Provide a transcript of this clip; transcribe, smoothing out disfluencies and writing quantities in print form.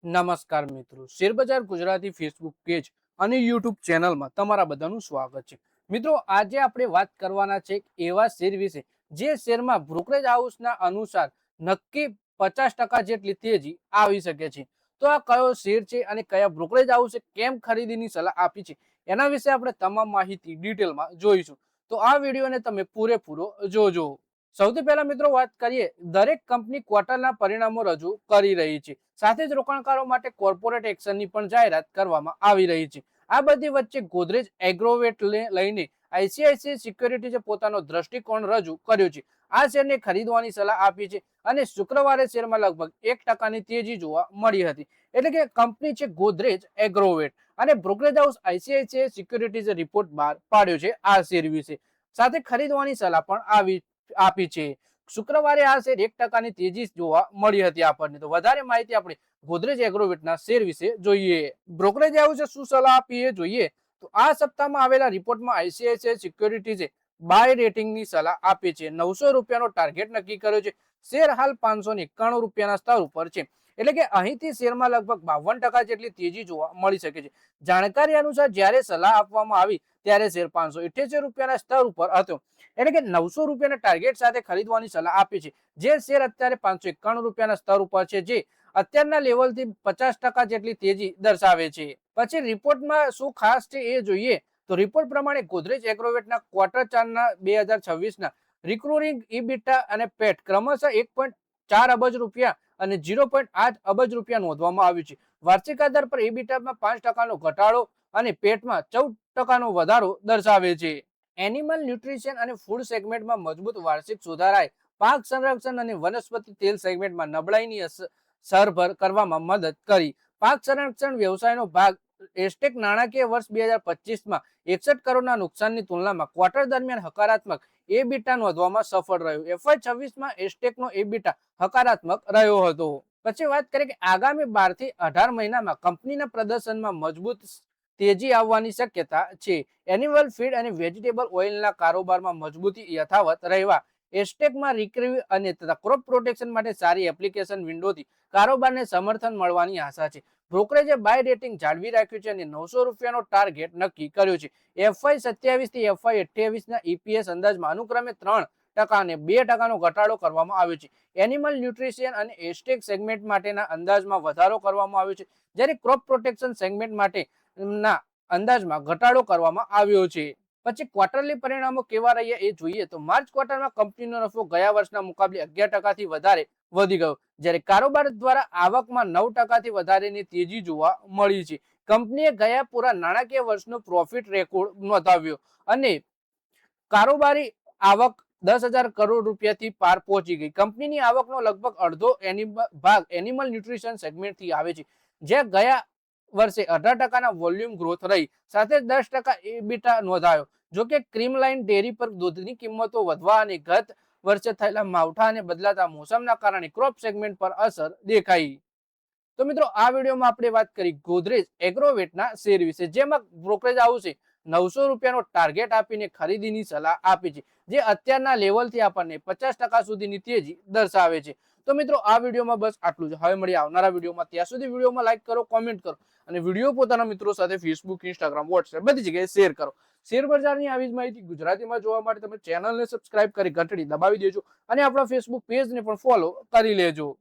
નમસ્કાર મિત્રો, શેરબજાર ગુજરાતી ફેસબુક પેજ અને યુટ્યુબ ચેનલમાં તમારા બધાનું સ્વાગત છે. મિત્રો, આજે આપણે વાત કરવાના છે એવા શેર વિશે જે શેરમાં બ્રોકરેજ હાઉસના અનુસાર નક્કી 50% જેટલી તેજી આવી શકે છે. તો આ કયો શેર છે અને કયા બ્રોકરેજ હાઉસે કેમ ખરીદીની સલાહ આપી છે, એના વિશે આપણે તમામ માહિતી ડિટેલમાં જોઈશું. તો આ વિડીયોને તમે પૂરેપૂરો જોજો. સૌથી પહેલા મિત્રો વાત કરીએ, દરેક કંપની ક્વાર્ટરના પરિણામો રજૂ કરી રહી છે. સાથે જ રોકાણકારો માટે કોર્પોરેટ એક્શનની પણ જાહેરાત કરવામાં આવી રહી છે. આ બધી વચ્ચે ગોદરેજ એગ્રોવેટ લઈને આઈસીઆઈસીઆઈ સિક્યોરિટીઝે પોતાનો દ્રષ્ટિકોણ રજૂ કર્યો છે. આ શેરને ખરીદવાની સલાહ આપી છે અને શુક્રવારે શેરમાં લગભગ 1% તેજી જોવા મળી હતી. એટલે કે કંપની છે ગોદરેજ એગ્રોવેટ અને બ્રોકરેજ હાઉસ આઈસીઆઈસીઆઈ સિક્યોરિટીઝે રિપોર્ટ બહાર પાડ્યો છે આ શેર વિશે. સાથે ખરીદવાની સલાહ પણ આપી છે. શુક્રવારે આ શેર 1%ની તેજી જોવા મળી હતી આપણને. તો વધારે માહિતી આપણે ગોદરેજ એગ્રોવેટના શેર વિશે જોઈએ. બ્રોકરેજ હાઉસે શું સલાહ આપી એ જોઈએ તો આ સપ્તાહમાં આવેલા રિપોર્ટમાં આઈસીઆઈસીઆઈ સિક્યોરિટીઝે બાય રેટિંગની સલાહ આપી છે. 900 રૂપિયાનો ટાર્ગેટ નક્કી કર્યો છે. શેર હાલ 591 રૂપિયાના સ્તર ઉપર છે. એટલે કે અહીંથી શેરમાં લગભગ 52% જેટલી તેજી જોવા મળી શકે છે. જાણકારી અનુસાર જ્યારે સલાહ આપવામાં આવી ત્યારે શેર 578 રૂપિયાના સ્તર ઉપર હતો. એટલે કે 900 રૂપિયાના ટાર્ગેટ સાથે ખરીદવાની સલાહ આપી છે. જે શેર અત્યારે 591 રૂપિયાના સ્તર ઉપર છે, જે અત્યારના લેવલથી 50% જેટલી તેજી દર્શાવે છે. પછી રિપોર્ટમાં શું ખાસ છે એ જોઈએ તો રિપોર્ટ પ્રમાણે ગોદરેજ એગ્રોવેટના ક્વાર્ટર 4ના 2026ના રિકરિંગ ઇબિટા અને પેટ ક્રમશઃ 1.4 અબજ રૂપિયા અને 0.8 અબજ રૂપિયા નોંધવામાં આવ્યું છે. વાર્ષિક આધાર પર ઇબિટામાં 5%નો ઘટાડો અને પેટમાં 14%નો વધારો દર્શાવે છે. એનિમલ ન્યુટ્રિશન અને ફૂડ સેગમેન્ટમાં મજબૂત વાર્ષિક સુધારાએ પાક સંરક્ષણ અને વનસ્પતિ તેલ સેગમેન્ટમાં નબળાઈની સરભર કરવામાં મદદ કરી. પાક સંરક્ષણ વ્યવસાયનો ભાગ એસ્ટેક નાણાકીય વર્ષ 2025માં 61 કરોડના નુકસાનની તુલનામાં ક્વાર્ટર દરમિયાન હકારાત્મક એબિટા નોંધવામાં સફળ રહ્યો. FY26માં એસ્ટેકનો એબિટા હકારાત્મક રહ્યો હતો. પછી વાત કરીએ કે આગામી 12 થી 18 મહિનામાં કંપનીના પ્રદર્શનમાં મજબૂત તેજી આવવાની શક્યતા છે. એનિમલ ફીડ અને વેજીટેબલ ઓઇલના કારોબારમાં મજબૂતી યથાવત રહેવા, એસ્ટેકમાં રિકવરી અને ક્રોપ પ્રોટેક્શન માટે સારી એપ્લિકેશન વિન્ડોથી કારોબારને સમર્થન મળવાની આશા છે. બ્રોકરેજે બાય રેટિંગ જાળવી રાખ્યું છે અને 900 રૂપિયાનો ટાર્ગેટ નક્કી કર્યો છે. FY27 થી FY28ના EPS અંદાજમાં અનુક્રમે 3% અને 2%નો ઘટાડો કરવામાં આવ્યો છે. એનિમલ ન્યુટ્રિશન અને એસ્ટેક સેગમેન્ટ માટેના અંદાજમાં વધારો કરવામાં આવ્યો છે, જ્યારે ક્રોપ પ્રોટેક્શન સેગમેન્ટ માટેના અંદાજમાં ઘટાડો કરવામાં આવ્યો છે. પછી ક્વાર્ટરલી પરિણામો કેવા રહ્યા એ જોઈએ તો માર્ચ ક્વાર્ટરમાં કંપનીનો નફો ગયા વર્ષના મુકાબલે 11%થી વધારે વધી ગયો, જ્યારે કારોબાર દ્વારા આવકમાં 9%થી વધારેની તેજી જોવા મળી છે. કંપનીએ ગયા પૂરા નાણાકીય વર્ષનો પ્રોફિટ રેકોર્ડ નોંધાવ્યો અને કારોબારી આવક 10,000 કરોડ રૂપિયાથી પાર પહોંચી ગઈ. કંપનીની આવકનો લગભગ અડધો ભાગ એનિમલ ન્યુટ્રિશન સેગમેન્ટથી આવે છે, જે ગયા વર્ષે 18%ના વોલ્યુમ ગ્રોથ રહી, સાથે 10% એબિટા નોંધાયો. જોકે ક્રીમલાઇન ડેરી પર દૂધની કિંમતો વધવા અને ગત વર્ષે થયેલા માવઠા અને બદલાતા મોસમના કારણે ક્રોપ સેગમેન્ટ પર અસર દેખાઈ. તો મિત્રો, આ વિડીયોમાં આપણે વાત કરી ગોદરેજ એગ્રોવેટના શેર વિશે, જેમાં બ્રોકરેજ હાઉસે 900 રૂપિયાનો ટાર્ગેટ આપીને ખરીદીની સલાહ આપી છે, જે અત્યારના લેવલથી આપણને 50% સુધીની તેજી દર્શાવે છે. તો મિત્રો, આ વિડીયોમાં બસ આટલું જ. હવે મળીએ આવનારા વિડીયોમાં. ત્યાં સુધી વિડીયોમાં લાઈક કરો, કોમેન્ટ કરો અને વિડીયો પોતાના મિત્રો સાથે ફેસબુક, ઇન્સ્ટાગ્રામ, વોટ્સએપ બધી જગ્યાએ શેર કરો. શેર બજારની આવી જ માહિતી ગુજરાતીમાં જોવા માટે તમે ચેનલને સબસ્ક્રાઇબ કરી ઘંટડી દબાવી દેજો અને આપણા ફેસબુક પેજને પણ ફોલો કરી લેજો.